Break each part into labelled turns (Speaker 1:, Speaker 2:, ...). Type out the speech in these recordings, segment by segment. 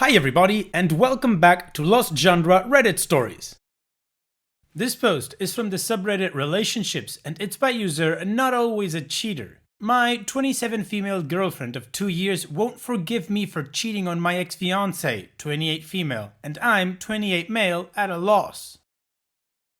Speaker 1: Hi everybody, and welcome back to Lost Genre Reddit Stories. This post is from the subreddit Relationships, and it's by user Not Always a Cheater. My 27 female girlfriend of 2 years won't forgive me for cheating on my ex-fiancé, 28 female, and I'm 28 male at a loss.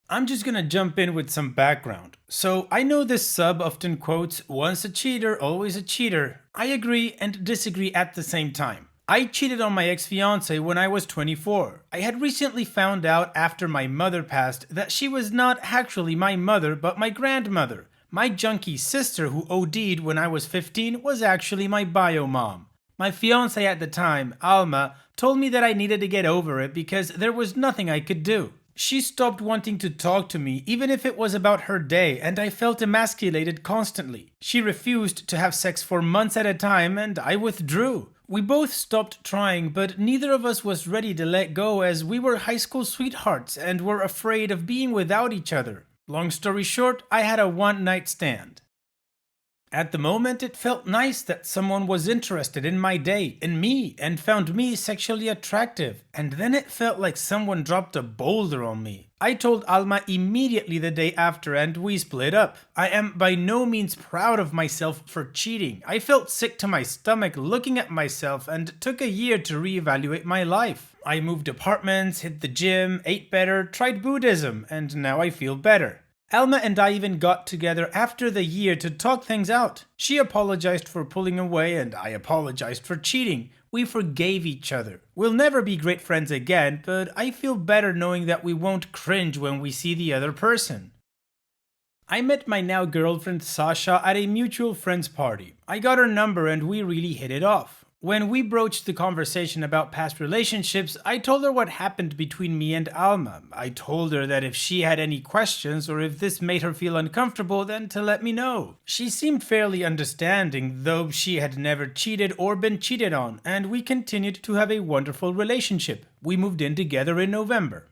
Speaker 1: I'm just gonna jump in with some background. So I know this sub often quotes, "Once a cheater, always a cheater." I agree and disagree at the same time. I cheated on my ex-fiancé when I was 24. I had recently found out after my mother passed that she was not actually my mother but my grandmother. My junkie sister who OD'd when I was 15 was actually my bio mom. My fiancé at the time, Alma, told me that I needed to get over it because there was nothing I could do. She stopped wanting to talk to me even if it was about her day, and I felt emasculated constantly. She refused to have sex for months at a time and I withdrew. We both stopped trying, but neither of us was ready to let go as we were high school sweethearts and were afraid of being without each other. Long story short, I had a one-night stand. At the moment, it felt nice that someone was interested in my day, in me, and found me sexually attractive. And then it felt like someone dropped a boulder on me. I told Alma immediately the day after and we split up. I am by no means proud of myself for cheating. I felt sick to my stomach looking at myself and took a year to reevaluate my life. I moved apartments, hit the gym, ate better, tried Buddhism, and now I feel better. Alma and I even got together after the year to talk things out. She apologized for pulling away and I apologized for cheating. We forgave each other. We'll never be great friends again, but I feel better knowing that we won't cringe when we see the other person. I met my now girlfriend Sasha at a mutual friend's party. I got her number and we really hit it off. When we broached the conversation about past relationships, I told her what happened between me and Alma. I told her that if she had any questions or if this made her feel uncomfortable, then to let me know. She seemed fairly understanding, though she had never cheated or been cheated on, and we continued to have a wonderful relationship. We moved in together in November.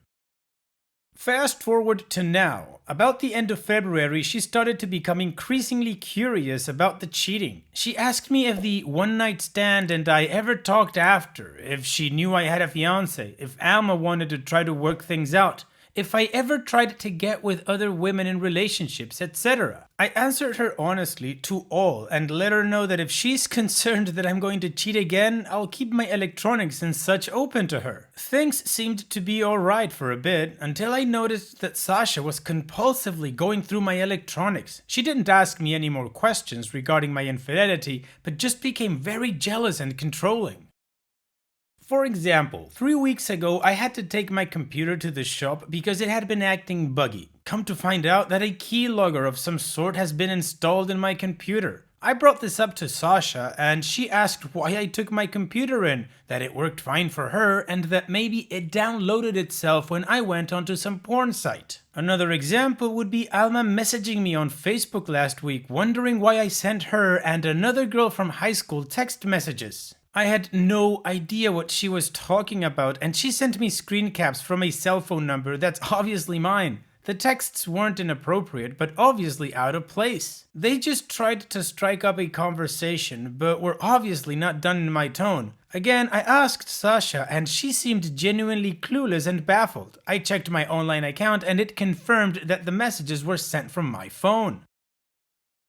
Speaker 1: Fast forward to now. About the end of February, she started to become increasingly curious about the cheating. She asked me if the one-night stand and I ever talked after, if she knew I had a fiancé, if Alma wanted to try to work things out, if I ever tried to get with other women in relationships, etc. I answered her honestly to all and let her know that if she's concerned that I'm going to cheat again, I'll keep my electronics and such open to her. Things seemed to be alright for a bit until I noticed that Sasha was compulsively going through my electronics. She didn't ask me any more questions regarding my infidelity, but just became very jealous and controlling. For example, 3 weeks ago I had to take my computer to the shop because it had been acting buggy. Come to find out that a keylogger of some sort has been installed in my computer. I brought this up to Sasha and she asked why I took my computer in, that it worked fine for her and that maybe it downloaded itself when I went onto some porn site. Another example would be Alma messaging me on Facebook last week wondering why I sent her and another girl from high school text messages. I had no idea what she was talking about and she sent me screen caps from a cell phone number that's obviously mine. The texts weren't inappropriate, but obviously out of place. They just tried to strike up a conversation, but were obviously not done in my tone. Again, I asked Sasha and she seemed genuinely clueless and baffled. I checked my online account and it confirmed that the messages were sent from my phone.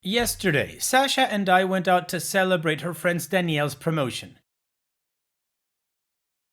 Speaker 1: Yesterday, Sasha and I went out to celebrate her friend Danielle's promotion.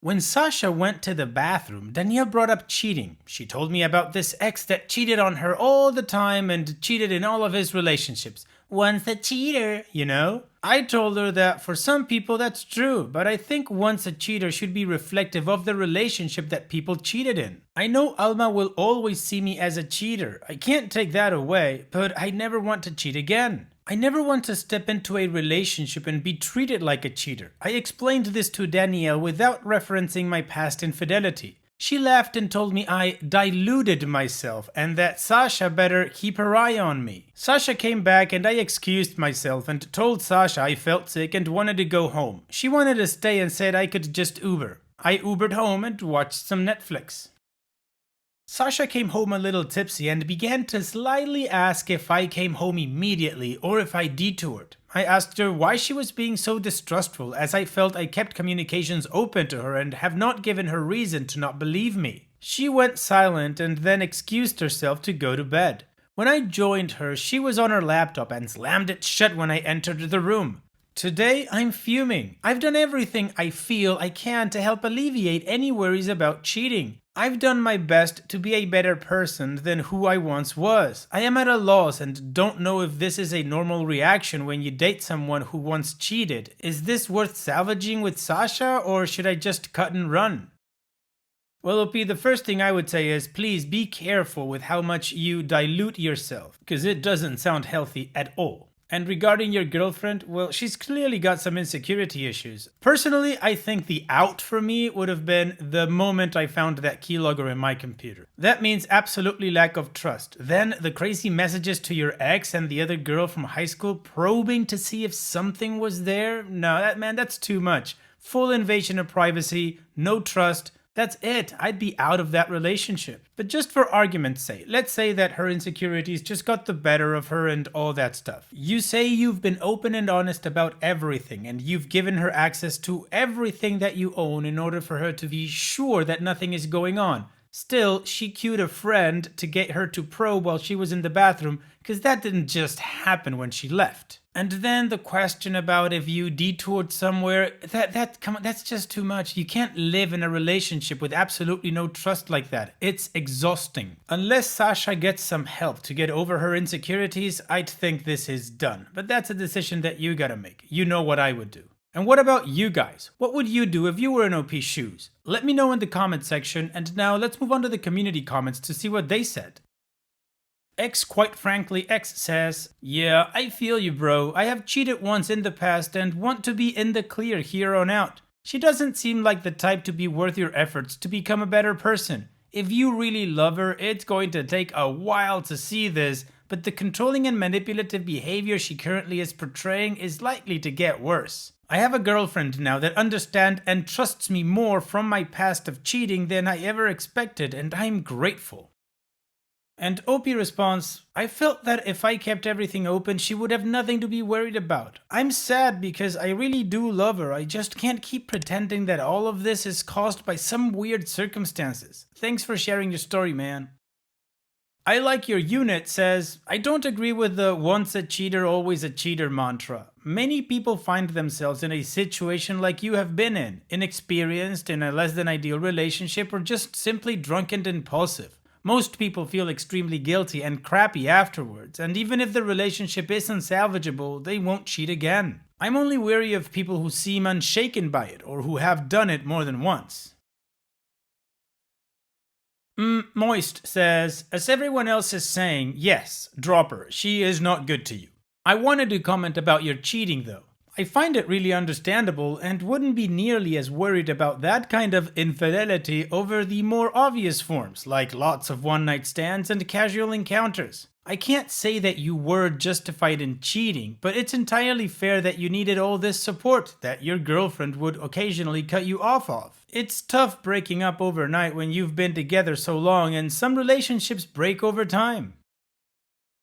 Speaker 1: When Sasha went to the bathroom, Danielle brought up cheating. She told me about this ex that cheated on her all the time and cheated in all of his relationships. Once a cheater, you know? I told her that for some people that's true, but I think once a cheater should be reflective of the relationship that people cheated in. I know Alma will always see me as a cheater. I can't take that away, but I never want to cheat again. I never want to step into a relationship and be treated like a cheater. I explained this to Danielle without referencing my past infidelity. She laughed and told me I diluted myself and that Sasha better keep her eye on me. Sasha came back and I excused myself and told Sasha I felt sick and wanted to go home. She wanted to stay and said I could just Uber. I Ubered home and watched some Netflix. Sasha came home a little tipsy and began to slyly ask if I came home immediately or if I detoured. I asked her why she was being so distrustful, as I felt I kept communications open to her and have not given her reason to not believe me. She went silent and then excused herself to go to bed. When I joined her, she was on her laptop and slammed it shut when I entered the room. Today, I'm fuming. I've done everything I feel I can to help alleviate any worries about cheating. I've done my best to be a better person than who I once was. I am at a loss and don't know if this is a normal reaction when you date someone who once cheated. Is this worth salvaging with Sasha, or should I just cut and run? Well, OP, the first thing I would say is please be careful with how much you dilute yourself, because it doesn't sound healthy at all. And regarding your girlfriend, well, she's clearly got some insecurity issues. Personally, I think the out for me would have been the moment I found that keylogger in my computer. That means absolutely lack of trust. Then the crazy messages to your ex and the other girl from high school probing to see if something was there. No, that's too much. Full invasion of privacy, no trust. That's it. I'd be out of that relationship. But just for argument's sake, let's say that her insecurities just got the better of her and all that stuff. You say you've been open and honest about everything, and you've given her access to everything that you own in order for her to be sure that nothing is going on. Still, she cued a friend to get her to probe while she was in the bathroom, because that didn't just happen when she left. And then the question about if you detoured somewhere, come on, that's just too much. You can't live in a relationship with absolutely no trust like that. It's exhausting. Unless Sasha gets some help to get over her insecurities, I'd think this is done. But that's a decision that you gotta make. You know what I would do. And what about you guys? What would you do if you were in OP's shoes? Let me know in the comment section, and now let's move on to the community comments to see what they said. Quite frankly X says, yeah, I feel you bro, I have cheated once in the past and want to be in the clear here on out. She doesn't seem like the type to be worth your efforts to become a better person. If you really love her, it's going to take a while to see this, but the controlling and manipulative behavior she currently is portraying is likely to get worse. I have a girlfriend now that understands and trusts me more from my past of cheating than I ever expected, and I'm grateful. And OP responds, I felt that if I kept everything open, she would have nothing to be worried about. I'm sad because I really do love her. I just can't keep pretending that all of this is caused by some weird circumstances. Thanks for sharing your story, man. I like your unit says, I don't agree with the once a cheater, always a cheater mantra. Many people find themselves in a situation like you have been in, inexperienced, in a less than ideal relationship, or just simply drunk and impulsive. Most people feel extremely guilty and crappy afterwards, and even if the relationship is unsalvageable, they won't cheat again. I'm only wary of people who seem unshaken by it, or who have done it more than once. Moist says, as everyone else is saying, yes, drop her, she is not good to you. I wanted to comment about your cheating though. I find it really understandable and wouldn't be nearly as worried about that kind of infidelity over the more obvious forms, like lots of one-night stands and casual encounters. I can't say that you were justified in cheating, but it's entirely fair that you needed all this support that your girlfriend would occasionally cut you off of. It's tough breaking up overnight when you've been together so long, and some relationships break over time.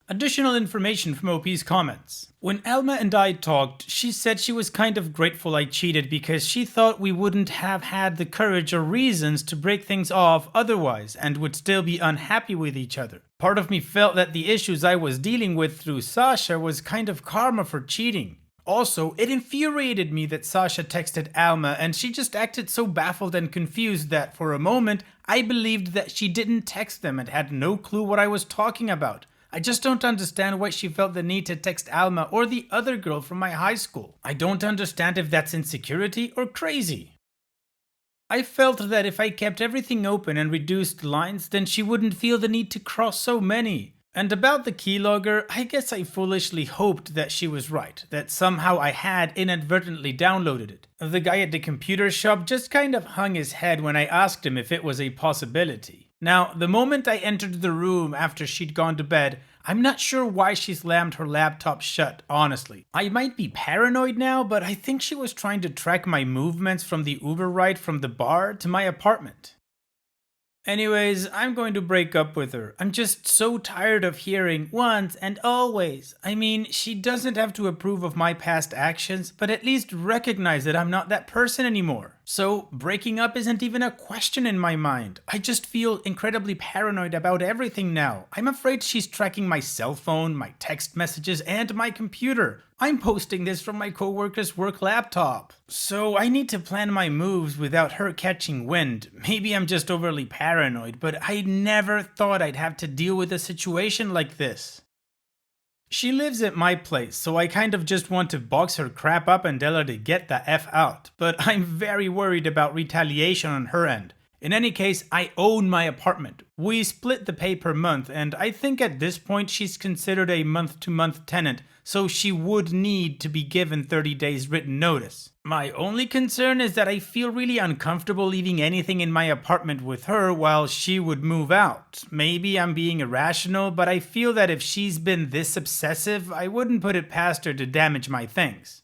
Speaker 1: Additional information from OP's comments. When Alma and I talked, she said she was kind of grateful I cheated because she thought we wouldn't have had the courage or reasons to break things off otherwise and would still be unhappy with each other. Part of me felt that the issues I was dealing with through Sasha was kind of karma for cheating. Also, it infuriated me that Sasha texted Alma and she just acted so baffled and confused that for a moment I believed that she didn't text them and had no clue what I was talking about. I just don't understand why she felt the need to text Alma or the other girl from my high school. I don't understand if that's insecurity or crazy. I felt that if I kept everything open and reduced lines, then she wouldn't feel the need to cross so many. And about the keylogger, I guess I foolishly hoped that she was right, that somehow I had inadvertently downloaded it. The guy at the computer shop just kind of hung his head when I asked him if it was a possibility. Now, the moment I entered the room after she'd gone to bed, I'm not sure why she slammed her laptop shut, honestly. I might be paranoid now, but I think she was trying to track my movements from the Uber ride from the bar to my apartment. Anyways, I'm going to break up with her. I'm just so tired of hearing once and always. I mean, she doesn't have to approve of my past actions, but at least recognize that I'm not that person anymore. So, breaking up isn't even a question in my mind. I just feel incredibly paranoid about everything now. I'm afraid she's tracking my cell phone, my text messages, and my computer. I'm posting this from my coworker's work laptop. So I need to plan my moves without her catching wind. Maybe I'm just overly paranoid, but I never thought I'd have to deal with a situation like this. She lives at my place, so I kind of just want to box her crap up and tell her to get the F out. But I'm very worried about retaliation on her end. In any case, I own my apartment. We split the pay per month, and I think at this point she's considered a month-to-month tenant, so she would need to be given 30 days written notice. My only concern is that I feel really uncomfortable leaving anything in my apartment with her while she would move out. Maybe I'm being irrational, but I feel that if she's been this obsessive, I wouldn't put it past her to damage my things.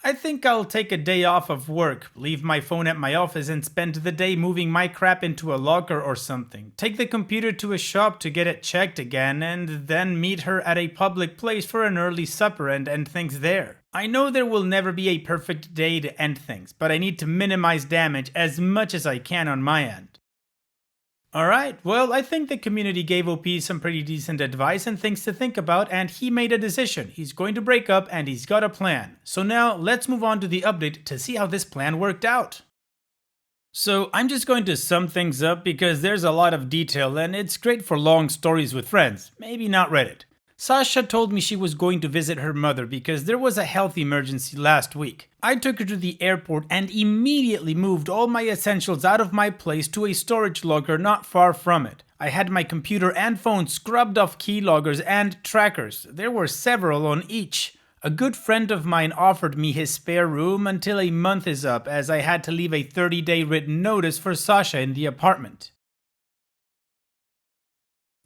Speaker 1: I think I'll take a day off of work, leave my phone at my office and spend the day moving my crap into a locker or something. Take the computer to a shop to get it checked again, and then meet her at a public place for an early supper and end things there. I know there will never be a perfect day to end things, but I need to minimize damage as much as I can on my end. Alright, well, I think the community gave OP some pretty decent advice and things to think about, and he made a decision. He's going to break up and he's got a plan. So now, let's move on to the update to see how this plan worked out. So I'm just going to sum things up because there's a lot of detail and it's great for long stories with friends, maybe not Reddit. Sasha told me she was going to visit her mother because there was a health emergency last week. I took her to the airport and immediately moved all my essentials out of my place to a storage locker not far from it. I had my computer and phone scrubbed off keyloggers and trackers. There were several on each. A good friend of mine offered me his spare room until a month is up, as I had to leave a 30-day written notice for Sasha in the apartment.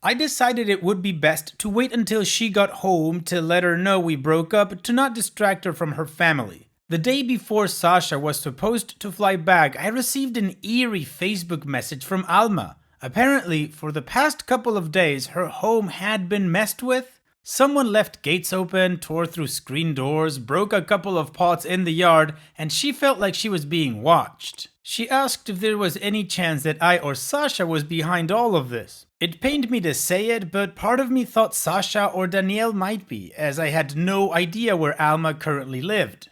Speaker 1: I decided it would be best to wait until she got home to let her know we broke up to not distract her from her family. The day before Sasha was supposed to fly back, I received an eerie Facebook message from Alma. Apparently, for the past couple of days, her home had been messed with. Someone left gates open, tore through screen doors, broke a couple of pots in the yard, and she felt like she was being watched. She asked if there was any chance that I or Sasha was behind all of this. It pained me to say it, but part of me thought Sasha or Danielle might be, as I had no idea where Alma currently lived.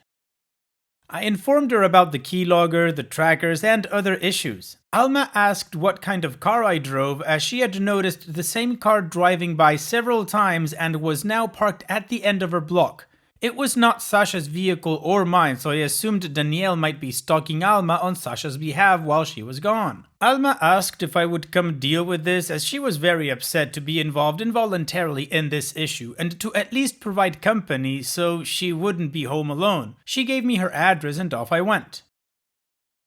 Speaker 1: I informed her about the keylogger, the trackers, and other issues. Alma asked what kind of car I drove, as she had noticed the same car driving by several times and was now parked at the end of her block. It was not Sasha's vehicle or mine, so I assumed Danielle might be stalking Alma on Sasha's behalf while she was gone. Alma asked if I would come deal with this, as she was very upset to be involved involuntarily in this issue and to at least provide company so she wouldn't be home alone. She gave me her address and off I went.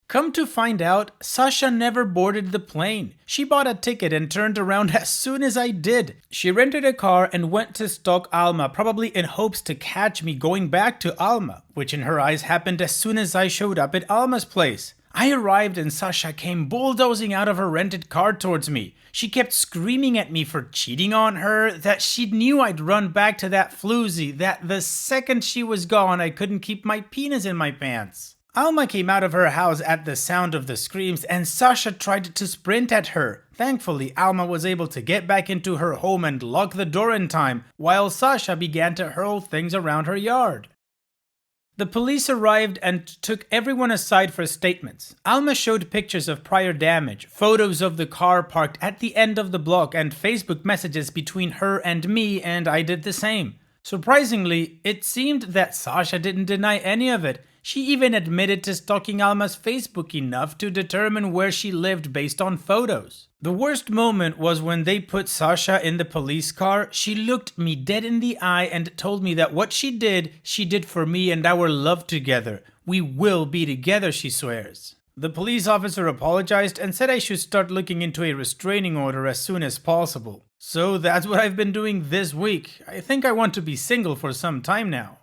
Speaker 1: Come to find out, Sasha never boarded the plane. She bought a ticket and turned around as soon as I did. She rented a car and went to stalk Alma, probably in hopes to catch me going back to Alma, which in her eyes happened as soon as I showed up at Alma's place. I arrived and Sasha came bulldozing out of her rented car towards me. She kept screaming at me for cheating on her, that she knew I'd run back to that floozy, that the second she was gone I couldn't keep my penis in my pants. Alma came out of her house at the sound of the screams and Sasha tried to sprint at her. Thankfully, Alma was able to get back into her home and lock the door in time, while Sasha began to hurl things around her yard. The police arrived and took everyone aside for statements. Alma showed pictures of prior damage, photos of the car parked at the end of the block, and Facebook messages between her and me, and I did the same. Surprisingly, it seemed that Sasha didn't deny any of it. She even admitted to stalking Alma's Facebook enough to determine where she lived based on photos. The worst moment was when they put Sasha in the police car. She looked me dead in the eye and told me that what she did for me and our love together. We will be together, she swears. The police officer apologized and said I should start looking into a restraining order as soon as possible. So that's what I've been doing this week. I think I want to be single for some time now.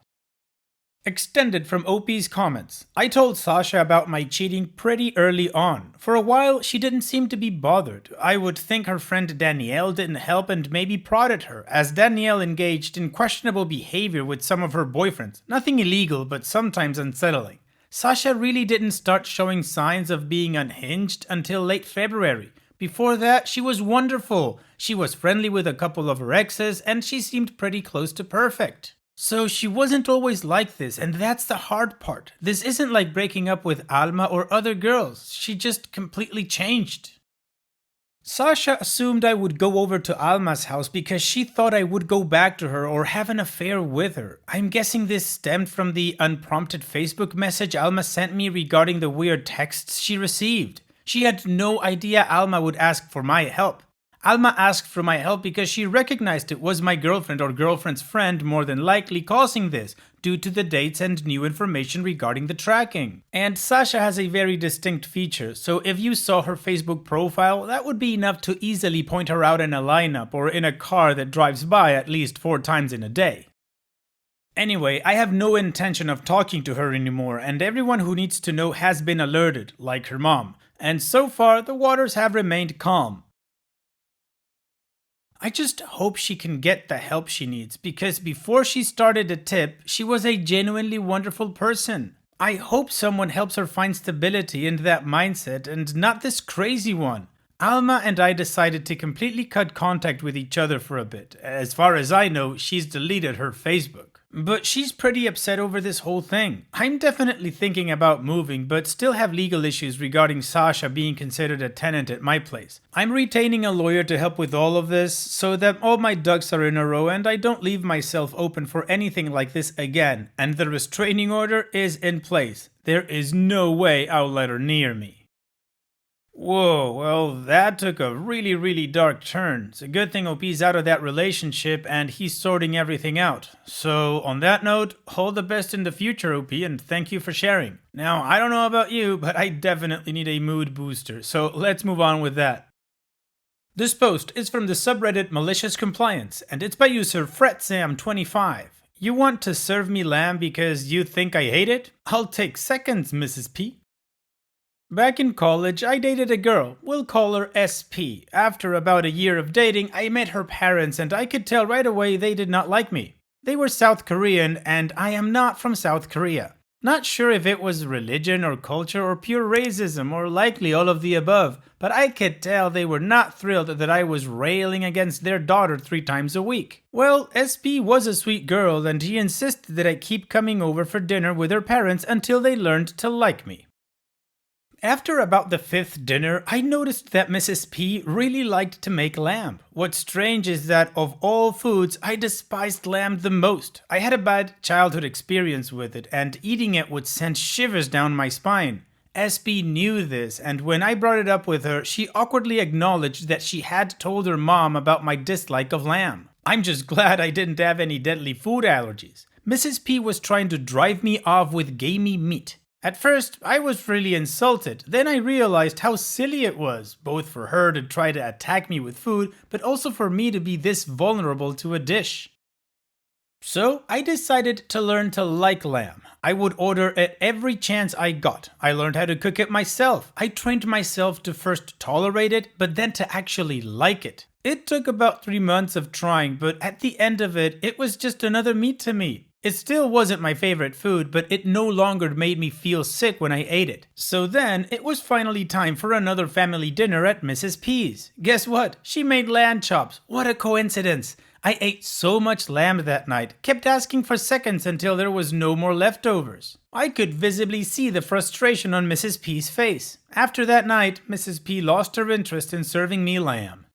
Speaker 1: Extended from OP's comments. I told Sasha about my cheating pretty early on. For a while, she didn't seem to be bothered. I would think her friend Danielle didn't help and maybe prodded her, as Danielle engaged in questionable behavior with some of her boyfriends. Nothing illegal, but sometimes unsettling. Sasha really didn't start showing signs of being unhinged until late February. Before that, she was wonderful. She was friendly with a couple of her exes, and she seemed pretty close to perfect. So she wasn't always like this, and that's the hard part. This isn't like breaking up with Alma or other girls. She just completely changed. Sasha assumed I would go over to Alma's house because she thought I would go back to her or have an affair with her. I'm guessing this stemmed from the unprompted Facebook message Alma sent me regarding the weird texts she received. She had no idea Alma would ask for my help. Alma asked for my help because she recognized it was my girlfriend or girlfriend's friend more than likely causing this, due to the dates and new information regarding the tracking. And Sasha has a very distinct feature, so if you saw her Facebook profile, that would be enough to easily point her out in a lineup or in a car that drives by at least 4 times in a day. Anyway, I have no intention of talking to her anymore, and everyone who needs to know has been alerted, like her mom. And so far, the waters have remained calm. I just hope she can get the help she needs, because before she started a tip, she was a genuinely wonderful person. I hope someone helps her find stability in that mindset and not this crazy one. Alma and I decided to completely cut contact with each other for a bit. As far as I know, she's deleted her Facebook. But she's pretty upset over this whole thing. I'm definitely thinking about moving, but still have legal issues regarding Sasha being considered a tenant at my place. I'm retaining a lawyer to help with all of this, so that all my ducks are in a row and I don't leave myself open for anything like this again, and the restraining order is in place. There is no way I'll let her near me. Whoa, well that took a really dark turn. It's a good thing OP's out of that relationship and he's sorting everything out. So on that note, all the best in the future OP, and thank you for sharing. Now I don't know about you, but I definitely need a mood booster, so let's move on with that. This post is from the subreddit Malicious Compliance, and it's by user FretSam25. You want to serve me lamb because you think I hate it? I'll take seconds, Mrs. P. Back in college, I dated a girl. We'll call her SP. After about a year of dating, I met her parents and I could tell right away they did not like me. They were South Korean and I am not from South Korea. Not sure if it was religion or culture or pure racism or likely all of the above, but I could tell they were not thrilled that I was railing against their daughter 3 times a week. Well, SP was a sweet girl and he insisted that I keep coming over for dinner with her parents until they learned to like me. After about the 5th dinner, I noticed that Mrs. P really liked to make lamb. What's strange is that of all foods, I despised lamb the most. I had a bad childhood experience with it, and eating it would send shivers down my spine. SP knew this, and when I brought it up with her, she awkwardly acknowledged that she had told her mom about my dislike of lamb. I'm just glad I didn't have any deadly food allergies. Mrs. P was trying to drive me off with gamey meat. At first, I was really insulted. Then I realized how silly it was, both for her to try to attack me with food, but also for me to be this vulnerable to a dish. So, I decided to learn to like lamb. I would order it every chance I got. I learned how to cook it myself. I trained myself to first tolerate it, but then to actually like it. It took about 3 months of trying, but at the end of it, it was just another meat to me. It still wasn't my favorite food, but it no longer made me feel sick when I ate it. So then, it was finally time for another family dinner at Mrs. P's. Guess what? She made lamb chops. What a coincidence! I ate so much lamb that night, kept asking for seconds until there was no more leftovers. I could visibly see the frustration on Mrs. P's face. After that night, Mrs. P lost her interest in serving me lamb.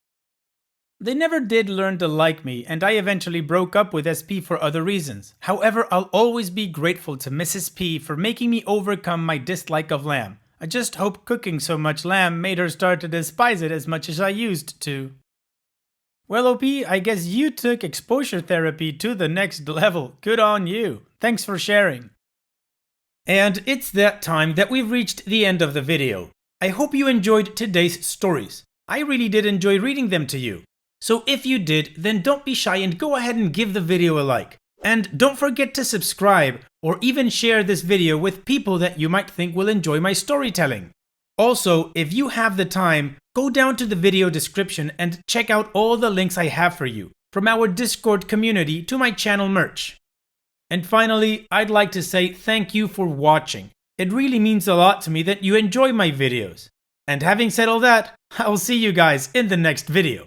Speaker 1: They never did learn to like me, and I eventually broke up with SP for other reasons. However, I'll always be grateful to Mrs. P for making me overcome my dislike of lamb. I just hope cooking so much lamb made her start to despise it as much as I used to. Well, OP, I guess you took exposure therapy to the next level. Good on you. Thanks for sharing. And it's that time that we've reached the end of the video. I hope you enjoyed today's stories. I really did enjoy reading them to you. So if you did, then don't be shy and go ahead and give the video a like. And don't forget to subscribe, or even share this video with people that you might think will enjoy my storytelling. Also, if you have the time, go down to the video description and check out all the links I have for you, from our Discord community to my channel merch. And finally, I'd like to say thank you for watching. It really means a lot to me that you enjoy my videos. And having said all that, I'll see you guys in the next video.